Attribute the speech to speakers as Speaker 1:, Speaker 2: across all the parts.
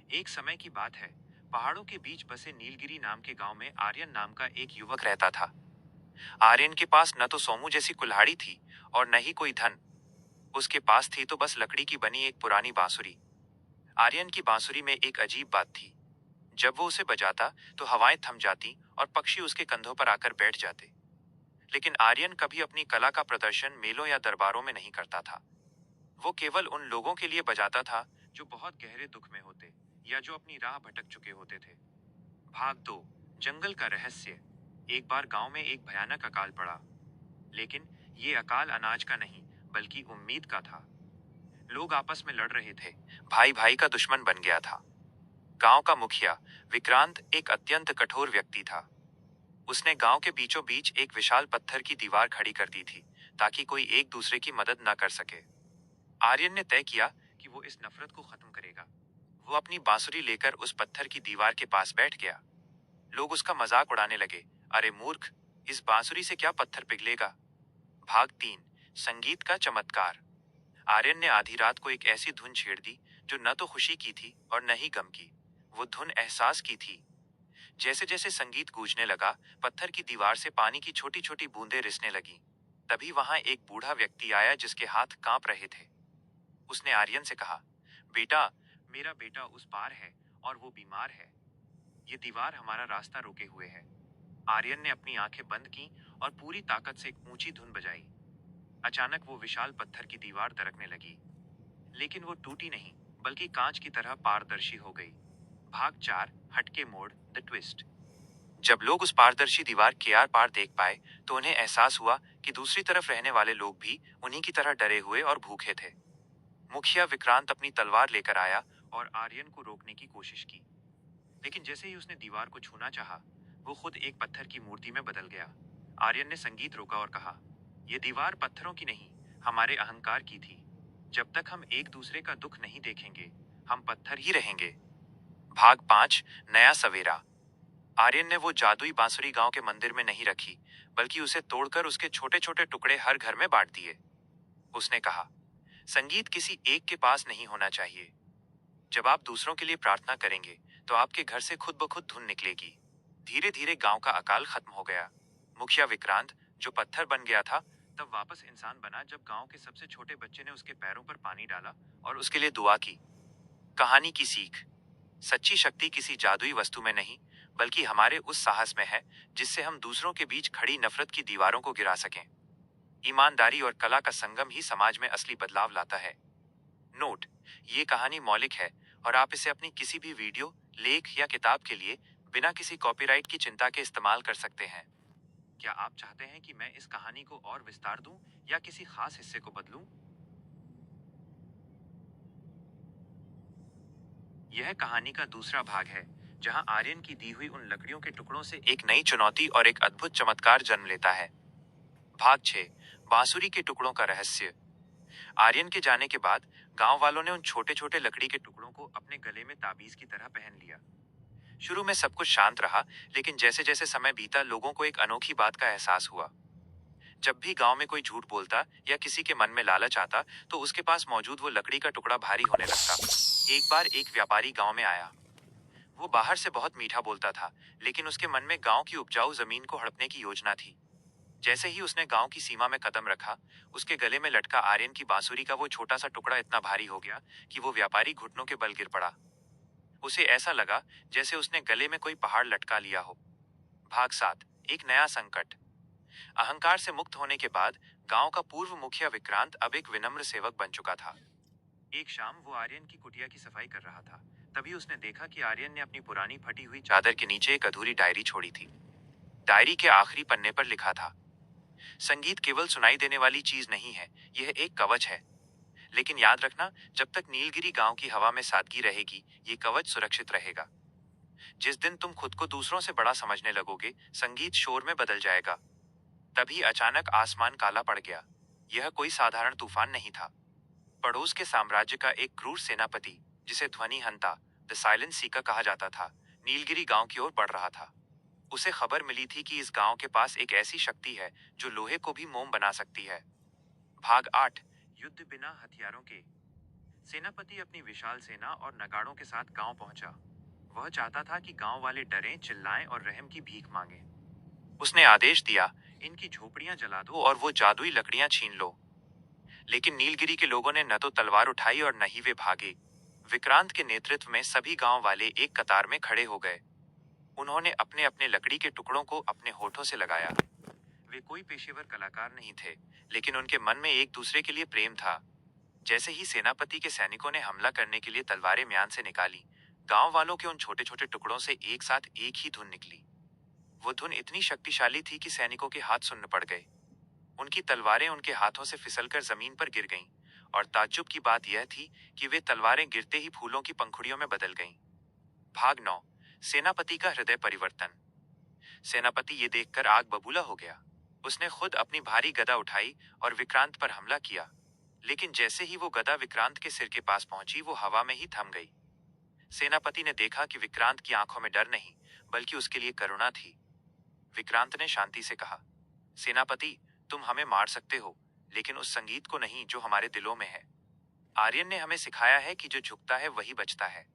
Speaker 1: एक समय की बात है। पहाड़ों के बीच बसे नीलगिरी नाम के गांव में आर्यन नाम का एक युवक रहता था। आर्यन के पास न तो सोमू जैसी कुल्हाड़ी थी और न ही कोई धन। उसके पास थी तो बस लकड़ी की बनी एक पुरानी बांसुरी। आर्यन की बांसुरी में एक अजीब बात थी। जब वो उसे बजाता तो हवाएं थम जाती और पक्षी उसके कंधों पर आकर बैठ जाते। लेकिन आर्यन कभी अपनी कला का प्रदर्शन मेलों या दरबारों में नहीं करता था। वो केवल उन लोगों के लिए बजाता था जो बहुत गहरे दुख में होते या जो अपनी राह भटक चुके होते थे। भाग 2, जंगल का रहस्य। एक बार गांव में एक भयानक अकाल पड़ा। लेकिन ये अकाल अनाज का नहीं बल्कि उम्मीद का था। लोग आपस में लड़ रहे थे। भाई भाई का दुश्मन बन गया था। गांव का मुखिया विक्रांत एक अत्यंत कठोर व्यक्ति था। उसने गांव के बीचों बीच एक विशाल पत्थर की दीवार खड़ी कर दी थी ताकि कोई एक दूसरे की मदद न कर सके। आर्यन ने तय किया कि वो इस नफरत को खत्म करेगा। वो अपनी बांसुरी लेकर उस पत्थर की दीवार के पास बैठ गया। लोग उसका मजाक उड़ाने लगे। अरे मूर्ख, इस बांसुरी से क्या पत्थर पिघलेगा। भाग 3, संगीत का चमत्कार। आर्यन ने आधी रात को एक ऐसी धुन छेड़ दी जो न तो खुशी की थी और न ही गम की। वो धुन एहसास की थी। जैसे जैसे संगीत गूंजने लगा, पत्थर की दीवार से पानी की छोटी छोटी बूंदें रिसने लगी। तभी वहां एक बूढ़ा व्यक्ति आया जिसके हाथ कांप रहे थे। उसने आर्यन से कहा, बेटा, मेरा बेटा उस पार है और वो बीमार है। ये दीवार हमारा रास्ता रोके हुए है। आर्यन ने अपनी आंखें बंद की और पूरी ताकत से एक ऊंची धुन बजाई। अचानक वो विशाल पत्थर की दीवार दरकने लगी। लेकिन वो टूटी नहीं, बल्कि कांच की तरह पारदर्शी हो गई। भाग 4, हटके मोड़, द ट्विस्ट। जब लोग उस पारदर्शी दीवार के आर पार देख पाए तो उन्हें एहसास हुआ कि दूसरी तरफ रहने वाले लोग भी उन्हीं की तरह डरे हुए और भूखे थे। मुखिया विक्रांत अपनी तलवार लेकर आया और आर्यन को रोकने की कोशिश की। लेकिन जैसे ही उसने दीवार को छूना चाहा, वो खुद एक पत्थर की मूर्ति में बदल गया। आर्यन ने संगीत रोका और कहा, यह दीवार पत्थरों की नहीं, हमारे अहंकार की थी। जब तक हम एक दूसरे का दुख नहीं देखेंगे, हम पत्थर ही रहेंगे। भाग 5, नया सवेरा। आर्यन ने वो जादुई बांसुरी गांव के मंदिर में नहीं रखी, बल्कि उसे तोड़कर उसके छोटे छोटे टुकड़े हर घर में बांट दिए। उसने कहा, संगीत किसी एक के पास नहीं होना चाहिए। जब आप दूसरों के लिए प्रार्थना करेंगे तो आपके घर से खुद ब खुद धुन निकलेगी। धीरे धीरे गांव का अकाल खत्म हो गया। मुखिया विक्रांत, जो पत्थर बन गया था, तब वापस इंसान बना जब गांव के सबसे छोटे बच्चे ने उसके पैरों पर पानी डाला और उसके लिए दुआ की। कहानी की सीख। सच्ची शक्ति किसी जादुई वस्तु में नहीं, बल्कि हमारे उस साहस में है जिससे हम दूसरों के बीच खड़ी नफरत की दीवारों को गिरा सकें। ईमानदारी और कला का संगम ही समाज में असली बदलाव लाता है। नोट: ये कहानी मौलिक है और आप इसे अपनी किसी भी वीडियो, लेख या किताब के लिए बिना किसी कॉपीराइट की चिंता के इस्तेमाल कर सकते हैं। क्या आप चाहते हैं कि मैं इस कहानी को और विस्तार दूं या किसी खास हिस्से को बदलूं? यह कहानी का दूसरा भाग है, जहां आर्यन की दी हुई उन लकड़ियों के टुकड़ों से एक नई चुनौती और एक अद्भुत चमत्कार जन्म लेता है। भाग 6, बांसुरी के टुकड़ों का रहस्य। आर्यन के जाने के बाद गांव वालों ने उन छोटे छोटे लकड़ी के टुकड़ों को अपने गले में ताबीज की तरह पहन लिया। शुरू में सब कुछ शांत रहा, लेकिन जैसे जैसे समय बीता लोगों को एक अनोखी बात का एहसास हुआ। जब भी गांव में कोई झूठ बोलता या किसी के मन में लालच आता, तो उसके पास मौजूद वो लकड़ी का टुकड़ा भारी होने लगता। एक बार एक व्यापारी गांव में आया। वो बाहर से बहुत मीठा बोलता था, लेकिन उसके मन में गांव की उपजाऊ जमीन को हड़पने की योजना थी। जैसे ही उसने गांव की सीमा में कदम रखा, उसके गले में लटका आर्यन की बांसुरी का वो छोटा सा टुकड़ा इतना भारी हो गया कि वो व्यापारी घुटनों के बल गिर पड़ा। उसे ऐसा लगा जैसे उसने गले में कोई पहाड़ लटका लिया हो। भाग 7, एक नया संकट। अहंकार से मुक्त होने के बाद गांव का पूर्व मुखिया विक्रांत अब एक विनम्र सेवक बन चुका था। एक शाम वो आर्यन की कुटिया की सफाई कर रहा था। तभी उसने देखा कि आर्यन ने अपनी पुरानी फटी हुई चादर के नीचे एक अधूरी डायरी छोड़ी थी। डायरी के आखिरी पन्ने पर लिखा था, संगीत केवल सुनाई देने वाली चीज नहीं है, यह एक कवच है। लेकिन याद रखना, जब तक नीलगिरी गांव की हवा में सादगी रहेगी, ये कवच सुरक्षित रहेगा। जिस दिन तुम खुद को दूसरों से बड़ा समझने लगोगे, संगीत शोर में बदल जाएगा। तभी अचानक आसमान काला पड़ गया। यह कोई साधारण तूफान नहीं था। पड़ोस के साम्राज्य का एक क्रूर सेनापति, जिसे ध्वनि हंता, द साइलेंट सीकर कहा जाता था, नीलगिरी गांव की ओर बढ़ रहा था। उसे खबर मिली थी कि इस गांव के पास एक ऐसी शक्ति है जो लोहे को भी मोम बना सकती है। भाग 8, युद्ध बिना हथियारों के। सेनापति अपनी विशाल सेना और नगाड़ों के साथ गांव पहुंचा। वह चाहता था कि गांव वाले डरें, चिल्लाएं और रहम की भीख मांगे। उसने आदेश दिया, इनकी झोपड़ियां जला दो और वो जादुई लकड़ियां छीन लो। लेकिन नीलगिरी के लोगों ने न तो तलवार उठाई और न ही वे भागे। विक्रांत के नेतृत्व में सभी गांव वाले एक कतार में खड़े हो गए। उन्होंने अपने अपने लकड़ी के टुकड़ों को अपने होठों से लगाया। वे कोई पेशेवर कलाकार नहीं थे, लेकिन उनके मन में एक दूसरे के लिए प्रेम था। जैसे ही सेनापति के सैनिकों ने हमला करने के लिए तलवारें म्यान से निकाली, गांव वालों के उन छोटे छोटे टुकड़ों से एक साथ एक ही धुन निकली। वो धुन इतनी शक्तिशाली थी कि सैनिकों के हाथ सुन्न पड़ गए। उनकी तलवारें उनके हाथों से फिसलकर जमीन पर गिर गईं, और ताज्जुब की बात यह थी कि वे तलवारें गिरते ही फूलों की पंखुड़ियों में बदल गईं। भाग 9। सेनापति का हृदय परिवर्तन। सेनापति ये देखकर आग बबूला हो गया। उसने खुद अपनी भारी गदा उठाई और विक्रांत पर हमला किया। लेकिन जैसे ही वो गदा विक्रांत के सिर के पास पहुंची, वो हवा में ही थम गई। सेनापति ने देखा कि विक्रांत की आंखों में डर नहीं, बल्कि उसके लिए करुणा थी। विक्रांत ने शांति से कहा, सेनापति, तुम हमें मार सकते हो, लेकिन उस संगीत को नहीं जो हमारे दिलों में है। आर्यन ने हमें सिखाया है कि जो झुकता है वही बचता है।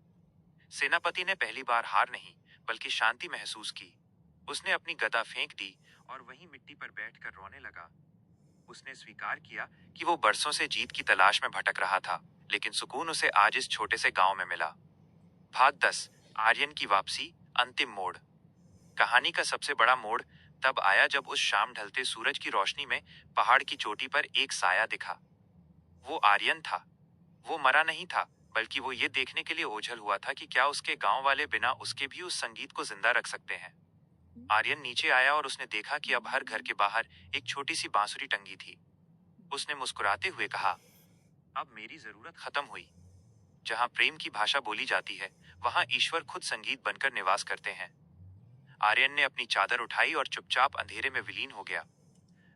Speaker 1: सेनापति ने पहली बार हार नहीं, बल्कि शांति महसूस की। उसने अपनी गदा फेंक दी और वहीं मिट्टी पर बैठकर रोने लगा। उसने स्वीकार किया कि वो बरसों से जीत की तलाश में भटक रहा था, लेकिन सुकून उसे आज इस छोटे से गांव में मिला। भाग 10। आर्यन की वापसी, अंतिम मोड़। कहानी का सबसे बड़ा मोड़ तब आया जब उस शाम ढलते सूरज की रोशनी में पहाड़ की चोटी पर एक साया दिखा। वो आर्यन था। वो मरा नहीं था, बल्कि वो ये देखने के लिए ओझल हुआ था कि क्या उसके गांव वाले बिना उसके भी उस संगीत को जिंदा रख सकते हैं। आर्यन नीचे आया और उसने देखा कि अब हर घर के बाहर एक छोटी सी बांसुरी टंगी थी। उसने मुस्कुराते हुए कहा, अब मेरी जरूरत खत्म हुई। जहां प्रेम की भाषा बोली जाती है, वहां ईश्वर खुद संगीत बनकर निवास करते हैं। आर्यन ने अपनी चादर उठाई और चुपचाप अंधेरे में विलीन हो गया।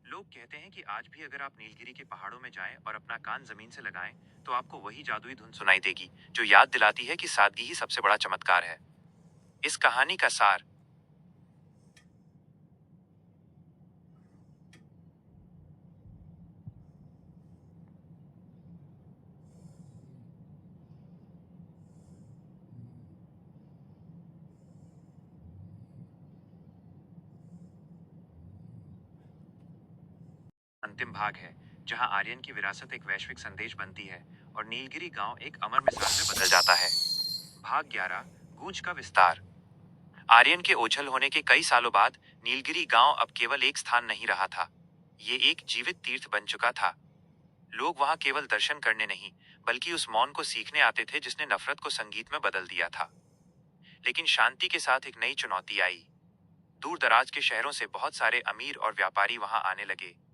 Speaker 1: लोग कहते हैं कि आज भी अगर आप नीलगिरी के पहाड़ों में जाएं और अपना कान जमीन से लगाएं, तो आपको वही जादुई धुन सुनाई देगी, जो याद दिलाती है कि सादगी ही सबसे बड़ा चमत्कार है। इस कहानी का सार। अंतिम भाग है, जहां आर्यन की विरासत एक वैश्विक संदेश बनती है और नीलगिरी गांव एक अमर मिसाल में बदल जाता है। भाग 11। गूंज का विस्तार। आर्यन के ओझल होने के कई सालों बाद नीलगिरी गांव अब केवल एक स्थान नहीं रहा था। ये एक जीवित तीर्थ बन चुका था। लोग वहां केवल दर्शन करने नहीं, बल्कि उस मौन को सीखने आते थे जिसने नफरत को संगीत में बदल दिया था। लेकिन शांति के साथ एक नई चुनौती आई। दूर दराज के शहरों से बहुत सारे अमीर और व्यापारी वहां आने लगे।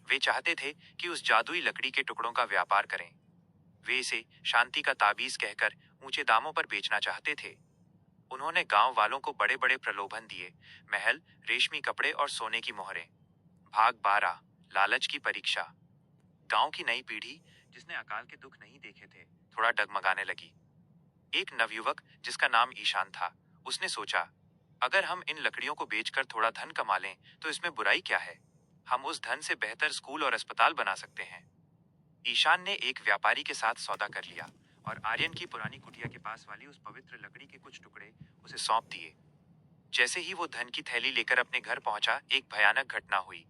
Speaker 1: वे चाहते थे कि उस जादुई लकड़ी के टुकड़ों का व्यापार करें। वे इसे शांति का ताबीज कहकर ऊंचे दामों पर बेचना चाहते थे। उन्होंने गांव वालों को बड़े बड़े प्रलोभन दिए, महल, रेशमी कपड़े और सोने की मोहरें। भाग 12। लालच की परीक्षा। गांव की नई पीढ़ी, जिसने अकाल के दुख नहीं देखे थे, थोड़ा डगमगाने लगी। एक नवयुवक जिसका नाम ईशान था, उसने सोचा, अगर हम इन लकड़ियों को बेचकर थोड़ा धन कमा लें, तो इसमें बुराई क्या है। हम उस धन से बेहतर स्कूल और अस्पताल बना सकते हैं। ईशान ने एक व्यापारी के साथ सौदा कर लिया और आर्यन की पुरानी कुटिया के पास वाली उस पवित्र लकड़ी के कुछ टुकड़े उसे सौंप दिए। जैसे ही वो धन की थैली लेकर अपने घर पहुंचा, एक भयानक घटना हुई।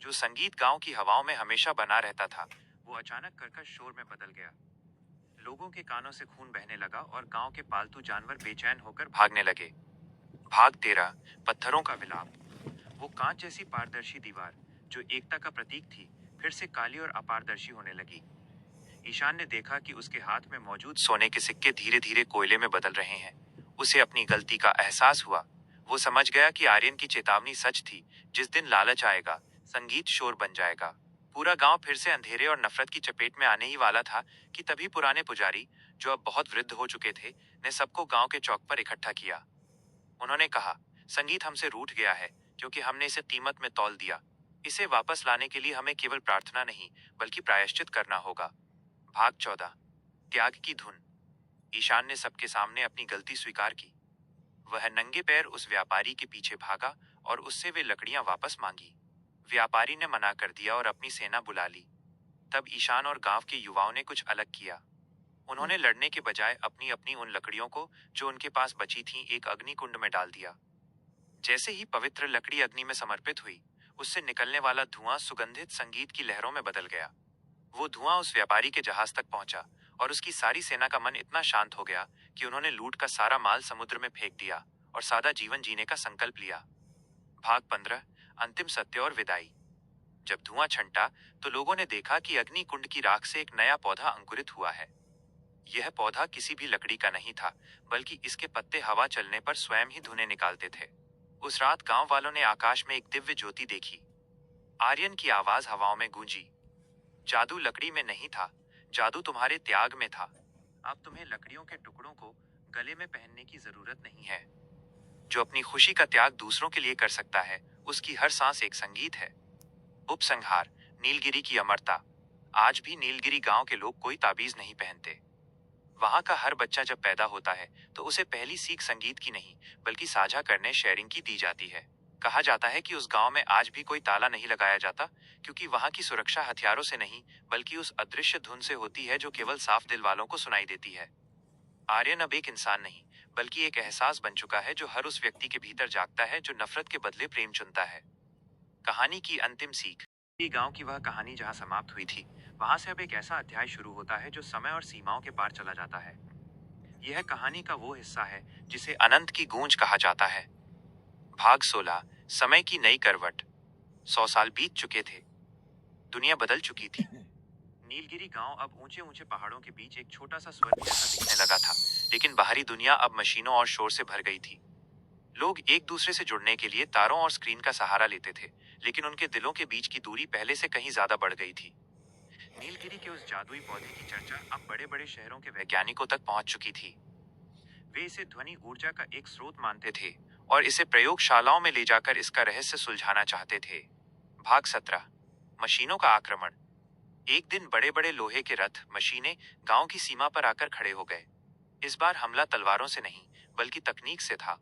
Speaker 1: जो संगीत गांव की हवाओं में हमेशा बना रहता था, वो अचानक कर्कश शोर में बदल गया। लोगों के कानों से खून बहने लगा और गांव के पालतू जानवर बेचैन होकर भागने लगे। भाग 13। पत्थरों का विलाप। वो कांच जैसी पारदर्शी दीवार, जो एकता का प्रतीक थी, फिर से काली और अपारदर्शी होने लगी। ईशान ने देखा कि उसके हाथ में मौजूद सोने के सिक्के धीरे धीरे कोयले में बदल रहे हैं। उसे अपनी गलती का एहसास हुआ। वो समझ गया कि आर्यन की चेतावनी सच थी। जिस दिन लालच आएगा, संगीत शोर बन जाएगा। पूरा गांव फिर से अंधेरे और नफरत की चपेट में आने ही वाला था कि तभी पुराने पुजारी, जो अब बहुत वृद्ध हो चुके थे, ने सबको गांव के चौक पर इकट्ठा किया। उन्होंने कहा, संगीत हमसे रूठ गया है, क्योंकि हमने इसे कीमत में तौल दिया। इसे वापस लाने के लिए हमें केवल प्रार्थना नहीं, बल्कि प्रायश्चित करना होगा। भाग 14। त्याग की धुन। ईशान ने सबके सामने अपनी गलती स्वीकार की। वह नंगे पैर उस व्यापारी के पीछे भागा और उससे वे लकड़ियां वापस मांगी। व्यापारी ने मना कर दिया और अपनी सेना बुला ली। तब ईशान और गांव के युवाओं ने कुछ अलग किया। उन्होंने लड़ने के बजाय अपनी अपनी उन लकड़ियों को जो उनके पास बची थीं एक अग्निकुंड में डाल दिया। जैसे ही पवित्र लकड़ी अग्नि में समर्पित हुई, उससे निकलने वाला धुआं सुगंधित संगीत की लहरों में बदल गया। वो धुआं उस व्यापारी के जहाज तक पहुंचा और उसकी सारी सेना का मन इतना शांत हो गया कि उन्होंने लूट का सारा माल समुद्र में फेंक दिया और सादा जीवन जीने का संकल्प लिया। भाग 15, अंतिम सत्य और विदाई। जब धुआं छंटा तो लोगों ने देखा कि अग्नि कुंड की राख से एक नया पौधा अंकुरित हुआ है। यह पौधा किसी भी लकड़ी का नहीं था, बल्कि इसके पत्ते हवा चलने पर स्वयं ही धुनें निकालते थे। उस रात गांव वालों ने आकाश में एक दिव्य ज्योति देखी। आर्यन की आवाज हवाओं में गूंजी, जादू लकड़ी में नहीं था, जादू तुम्हारे त्याग में था। अब तुम्हें लकड़ियों के टुकड़ों को गले में पहनने की जरूरत नहीं है। जो अपनी खुशी का त्याग दूसरों के लिए कर सकता है, उसकी हर सांस एक संगीत है। उपसंहार, नीलगिरी की अमरता। आज भी नीलगिरी गांव के लोग कोई ताबीज नहीं पहनते। वहां का हर बच्चा जब पैदा होता है तो उसे पहली सीख संगीत की नहीं, बल्कि साझा करने शेयरिंग की दी जाती है। कहा जाता है कि उस गांव में आज भी कोई ताला नहीं लगाया जाता, क्योंकि वहां की सुरक्षा हथियारों से नहीं, बल्कि उस अदृश्य धुन से होती है जो केवल साफ दिल वालों को सुनाई देती है। आर्यन अब एक इंसान नहीं, बल्कि एक एहसास बन चुका है जो हर उस व्यक्ति के भीतर जागता है जो नफरत के बदले प्रेम चुनता है। कहानी की अंतिम सीख। ये गांव की वह कहानी जहां समाप्त हुई थी, वहां से अब एक ऐसा अध्याय शुरू होता है जो समय और सीमाओं के पार चला जाता है। यह कहानी का वो हिस्सा है जिसे अनंत की गूंज कहा जाता है। भाग 16, समय की नई करवट। 100 साल बीत चुके थे। दुनिया बदल चुकी थी। नीलगिरी गांव अब ऊंचे ऊंचे पहाड़ों के बीच एक छोटा सा स्वर्ग जैसा दिखने लगा था, लेकिन बाहरी दुनिया अब मशीनों और शोर से भर गई थी। लोग एक दूसरे से जुड़ने के लिए तारों और स्क्रीन का सहारा लेते थे, लेकिन उनके दिलों के बीच की दूरी पहले से कहीं ज्यादा बढ़ गई थी। नीलगिरी के उस जादुई पौधे की चर्चा अब बड़े बड़े शहरों के वैज्ञानिकों तक पहुंच चुकी थी। वे इसे ध्वनि ऊर्जा का एक स्रोत मानते थे और इसे प्रयोगशालाओं में ले जाकर इसका रहस्य सुलझाना चाहते थे। भाग 17, मशीनों का आक्रमण। एक दिन बड़े बड़े लोहे के रथ, मशीनें गांव की सीमा पर आकर खड़े हो गए। इस बार हमला तलवारों से नहीं, बल्कि तकनीक से था।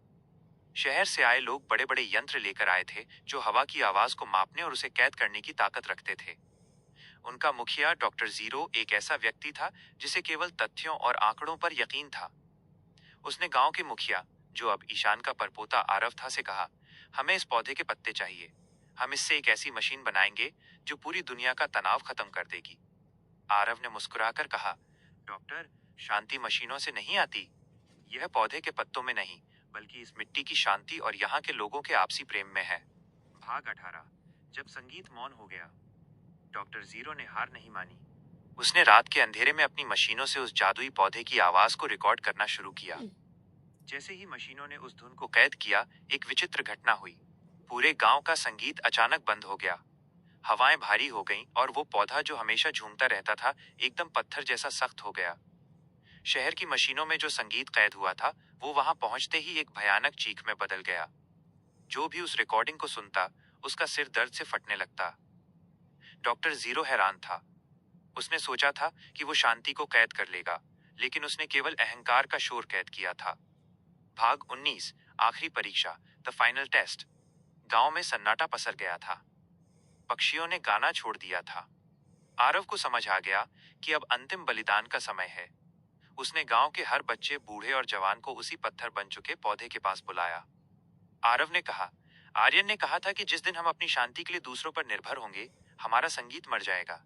Speaker 1: शहर से आए लोग बड़े बड़े यंत्र लेकर आए थे जो हवा की आवाज को मापने और उसे कैद करने की ताकत रखते थे। उनका मुखिया डॉक्टर जीरो एक ऐसा व्यक्ति था जिसे केवल तथ्यों और आंकड़ों पर यकीन था। उसने गांव के मुखिया, जो अब ईशान का परपोता आरव था, से कहा, हमें इस पौधे के पत्ते चाहिए। हम इससे एक ऐसी मशीन बनाएंगे जो पूरी दुनिया का तनाव खत्म कर देगी। आरव ने मुस्कुराकर कहा, डॉक्टर, शांति मशीनों से नहीं आती। यह पौधे के पत्तों में नहीं, बल्कि इस मिट्टी की शांति और यहाँ के लोगों के आपसी प्रेम में है। भाग 18, जब संगीत मौन हो गया। डॉक्टर जीरो ने हार नहीं मानी। उसने रात के अंधेरे में अपनी मशीनों से उस जादुई पौधे की आवाज को रिकॉर्ड करना शुरू किया। जैसे ही मशीनों ने उस धुन को कैद किया, एक विचित्र घटना हुई। पूरे गांव का संगीत अचानक बंद हो गया। हवाएं भारी हो गईं और वो पौधा जो हमेशा झूमता रहता था, एकदम पत्थर जैसा सख्त हो गया। शहर की मशीनों में जो संगीत कैद हुआ था, वो वहां पहुंचते ही एक भयानक चीख में बदल गया। जो भी उस रिकॉर्डिंग को सुनता, उसका सिर दर्द से फटने लगता। डॉक्टर जीरो हैरान था। उसने सोचा था कि वो शांति को कैद कर लेगा, लेकिन उसने केवल अहंकार का शोर कैद किया था। भाग 19, आखिरी परीक्षा, द फाइनल टेस्ट। गांव में सन्नाटा पसर गया था। पक्षियों ने गाना छोड़ दिया था। आरव को समझ आ गया कि अब अंतिम बलिदान का समय है। उसने गांव के हर बच्चे, बूढ़े और जवान को उसी पत्थर बन चुके पौधे के पास बुलाया। आरव ने कहा, आर्यन ने कहा था कि जिस दिन हम अपनी शांति के लिए दूसरों पर निर्भर होंगे, हमारा संगीत मर जाएगा।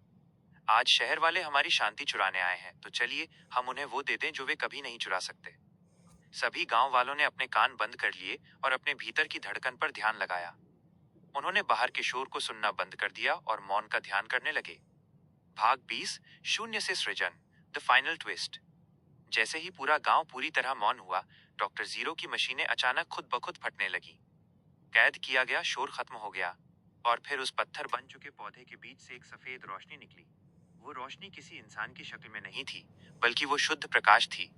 Speaker 1: आज शहर वाले हमारी शांति चुराने आए हैं, तो चलिए हम उन्हें वो दे दें जो वे कभी नहीं चुरा सकते। सभी गांव वालों ने अपने कान बंद कर लिए और अपने भीतर की धड़कन पर ध्यान लगाया। उन्होंने बाहर के शोर को सुनना बंद कर दिया और मौन का ध्यान करने लगे। भाग 20, शून्य से सृजन, द फाइनल ट्विस्ट। जैसे ही पूरा गांव पूरी तरह मौन हुआ, डॉक्टर जीरो की मशीनें अचानक खुद ब खुद फटने लगी। कैद किया गया शोर खत्म हो गया और फिर उस पत्थर बन चुके पौधे के बीच से एक सफेद रोशनी निकली। वो रोशनी किसी इंसान की शक्ल में नहीं थी, बल्कि वो शुद्ध प्रकाश थी।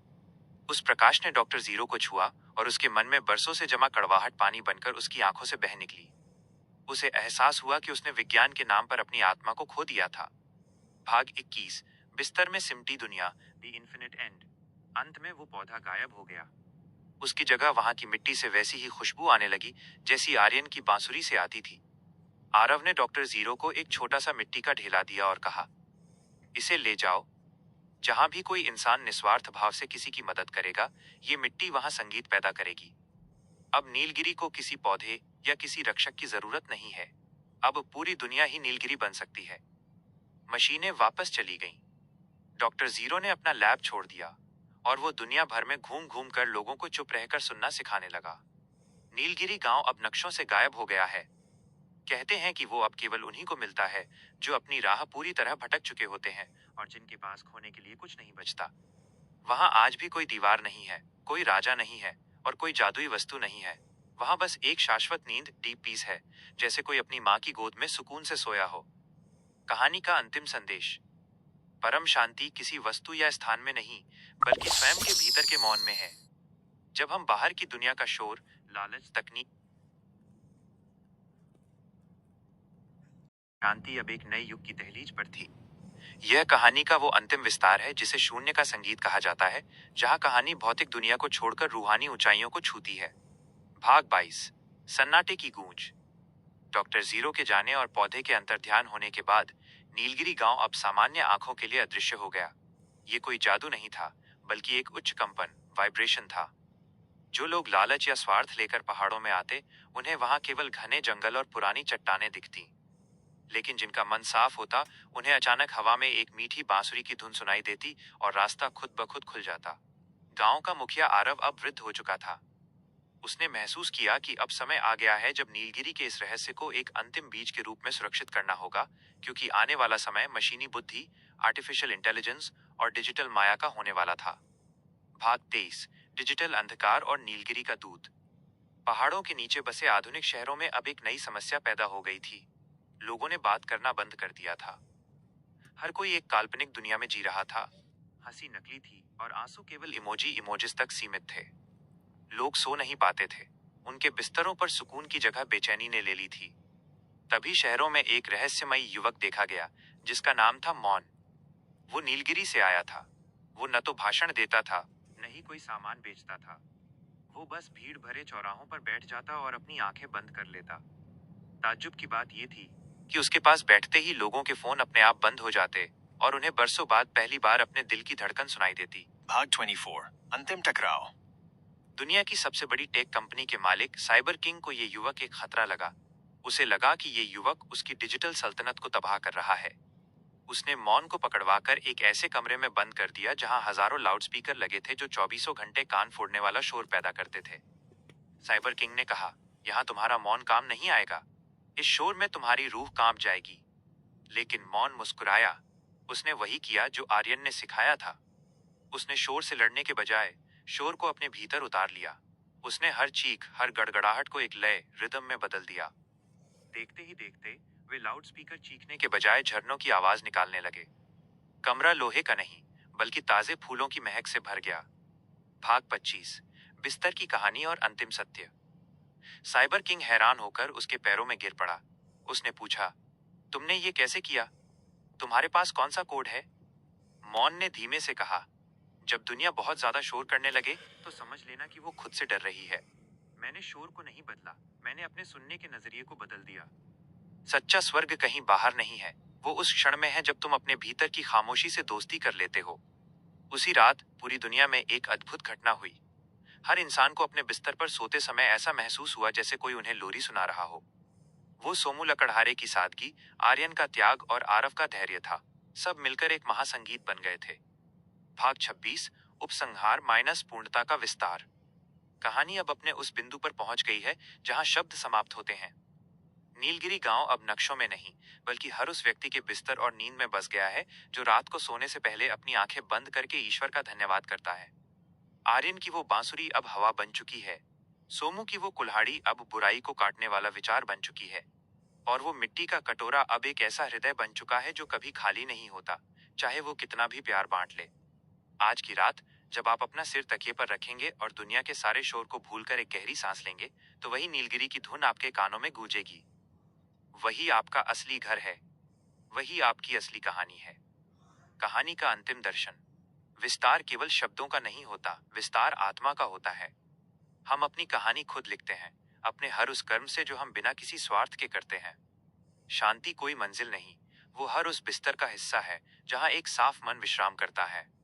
Speaker 1: उस प्रकाश ने डॉक्टर जीरो को छुआ और उसके मन में बरसों से जमा कड़वाहट पानी बनकर उसकी आंखों से बह निकली। उसे एहसास हुआ कि उसने विज्ञान के नाम पर अपनी आत्मा को खो दिया था। भाग 21, बिस्तर में सिमटी दुनिया, द इन्फिनिट एंड। अंत में वो पौधा गायब हो गया। उसकी जगह वहां की मिट्टी से वैसी ही खुशबू आने लगी जैसी आर्यन की बांसुरी से आती थी। आरव ने डॉक्टर जीरो को एक छोटा सा मिट्टी का ढेला दिया और कहा, इसे ले जाओ। जहां भी कोई इंसान निस्वार्थ भाव से किसी की मदद करेगा, ये मिट्टी वहां संगीत पैदा करेगी। अब नीलगिरी को किसी पौधे या किसी रक्षक की जरूरत नहीं है। अब पूरी दुनिया ही नीलगिरी बन सकती है। मशीनें वापस चली गईं। डॉक्टर जीरो ने अपना लैब छोड़ दिया और वो दुनिया भर में घूम घूम कर लोगों को चुप रहकर सुनना सिखाने लगा। नीलगिरी गांव अब नक्शों से गायब हो गया है। कहते हैं कि वो अब केवल उन्हीं को मिलता है जो अपनी राह पूरी तरह भटक चुके होते हैं और जिनके पास खोने के लिए कुछ नहीं बचता। वहां आज भी कोई दीवार नहीं है, कोई राजा नहीं है और कोई जादुई वस्तु नहीं है। वहां बस एक शाश्वत नींद, डीप पीस है, जैसे कोई अपनी माँ की गोद में सुकून से सोया हो। कहानी का अंतिम संदेश: परम शांति किसी वस्तु या स्थान में नहीं, बल्कि स्वयं के भीतर के मौन में है। जब हम बाहर की दुनिया का शोर, लालच, तकनीक, शांति अब एक नए युग की दहलीज पर थी। यह कहानी का वो अंतिम विस्तार है जिसे शून्य का संगीत कहा जाता है, जहां कहानी भौतिक दुनिया को छोड़कर रूहानी ऊंचाइयों को छूती है। भाग 22। सन्नाटे की गूंज। डॉक्टर जीरो के जाने और पौधे के अंतर्ध्यान होने के बाद नीलगिरी गांव अब सामान्य आंखों के लिए अदृश्य हो गया। ये कोई जादू नहीं था, बल्कि एक उच्च कंपन, वाइब्रेशन था। जो लोग लालच या स्वार्थ लेकर पहाड़ों में आते, उन्हें वहां केवल घने जंगल और पुरानी चट्टानें दिखती। लेकिन जिनका मन साफ होता, उन्हें अचानक हवा में एक मीठी बांसुरी की धुन सुनाई देती और रास्ता खुद ब खुद खुल जाता। गांव का मुखिया आरव अब वृद्ध हो चुका था। उसने महसूस किया कि अब समय आ गया है जब नीलगिरी के इस रहस्य को एक अंतिम बीज के रूप में सुरक्षित करना होगा, क्योंकि आने वाला समय मशीनी बुद्धि, आर्टिफिशियल इंटेलिजेंस और डिजिटल माया का होने वाला था। भाग 23। डिजिटल अंधकार और नीलगिरी का दूत। पहाड़ों के नीचे बसे आधुनिक शहरों में अब एक नई समस्या पैदा हो गई थी। लोगों ने बात करना बंद कर दिया था। हर कोई एक काल्पनिक दुनिया में जी रहा था। हंसी नकली थी और आंसू केवल इमोजिस तक सीमित थे। लोग सो नहीं पाते थे। उनके बिस्तरों पर सुकून की जगह बेचैनी ने ले ली थी। तभी शहरों में एक रहस्यमयी युवक देखा गया, जिसका नाम था मौन। वो नीलगिरी से आया था। वो न तो भाषण देता था, न ही कोई सामान बेचता था। वो बस भीड़ भरे चौराहों पर बैठ जाता और अपनी आंखें बंद कर लेता। ताज्जुब की बात यह थी कि उसके पास बैठते ही लोगों के फोन अपने आप बंद हो जाते और उन्हें बरसों बाद पहली बार अपने दिल की धड़कन सुनाई देती। भाग 24। अंतिम टकराव। दुनिया की सबसे बड़ी टेक कंपनी के मालिक साइबर किंग को यह युवक एक खतरा लगा। उसे लगा कि ये युवक उसकी डिजिटल सल्तनत को तबाह कर रहा है। उसने मौन को पकड़वाकर एक ऐसे कमरे में बंद कर दिया जहां हजारों लाउडस्पीकर लगे थे जो चौबीसों घंटे कान फोड़ने वाला शोर पैदा करते थे। साइबर किंग ने कहा, यहाँ तुम्हारा मौन काम नहीं आएगा। इस शोर में तुम्हारी रूह कांप जाएगी। लेकिन मौन मुस्कुराया। उसने वही किया जो आर्यन ने सिखाया था। उसने शोर से लड़ने के बजाय शोर को अपने भीतर उतार लिया। उसने हर चीख, हर गड़गड़ाहट को एक लय, रिदम में बदल दिया। देखते ही देखते वे लाउडस्पीकर चीखने के बजाय झरनों की आवाज निकालने लगे। कमरा लोहे का नहीं, बल्कि ताजे फूलों की महक से भर गया। भाग 25। बिस्तर की कहानी और अंतिम सत्य। साइबर किंग हैरान होकर उसके पैरों में गिर पड़ा। उसने पूछा, तुमने ये कैसे किया? तुम्हारे पास कौन सा कोड है? मौन ने धीमे से कहा, जब दुनिया बहुत ज्यादा शोर करने लगे तो समझ लेना कि वो खुद से डर रही है। मैंने शोर को नहीं बदला, मैंने अपने सुनने के नजरिए को बदल दिया। सच्चा स्वर्ग कहीं बाहर नहीं है, वो उस क्षण में है जब तुम अपने भीतर की खामोशी से दोस्ती कर लेते हो। उसी रात पूरी दुनिया में एक अद्भुत घटना हुई। हर इंसान को अपने बिस्तर पर सोते समय ऐसा महसूस हुआ जैसे कोई उन्हें लोरी सुना रहा हो। वो सोमू लकड़हारे की सादगी, आर्यन का त्याग और आरव का धैर्य था। सब मिलकर एक महासंगीत बन गए थे। भाग 26। उपसंहार माइनस पूर्णता का विस्तार। कहानी अब अपने उस बिंदु पर पहुंच गई है जहां शब्द समाप्त होते हैं। नीलगिरी गांव अब नक्शों में नहीं, बल्कि हर उस व्यक्ति के बिस्तर और नींद में बस गया है जो रात को सोने से पहले अपनी आंखें बंद करके ईश्वर का धन्यवाद करता है। आर्यन की वो बांसुरी अब हवा बन चुकी है। सोमू की वो कुल्हाड़ी अब बुराई को काटने वाला विचार बन चुकी है। और वो मिट्टी का कटोरा अब एक ऐसा हृदय बन चुका है जो कभी खाली नहीं होता, चाहे वो कितना भी प्यार बांट ले। आज की रात जब आप अपना सिर तकिए पर रखेंगे और दुनिया के सारे शोर को भूलकर एक गहरी सांस लेंगे, तो वही नीलगिरी की धुन आपके कानों में गूंजेगी। वही आपका असली घर है। वही आपकी असली कहानी है। कहानी का अंतिम दर्शन। विस्तार केवल शब्दों का नहीं होता, विस्तार आत्मा का होता है। हम अपनी कहानी खुद लिखते हैं, अपने हर उस कर्म से जो हम बिना किसी स्वार्थ के करते हैं। शांति कोई मंजिल नहीं, वो हर उस बिस्तर का हिस्सा है जहां एक साफ मन विश्राम करता है।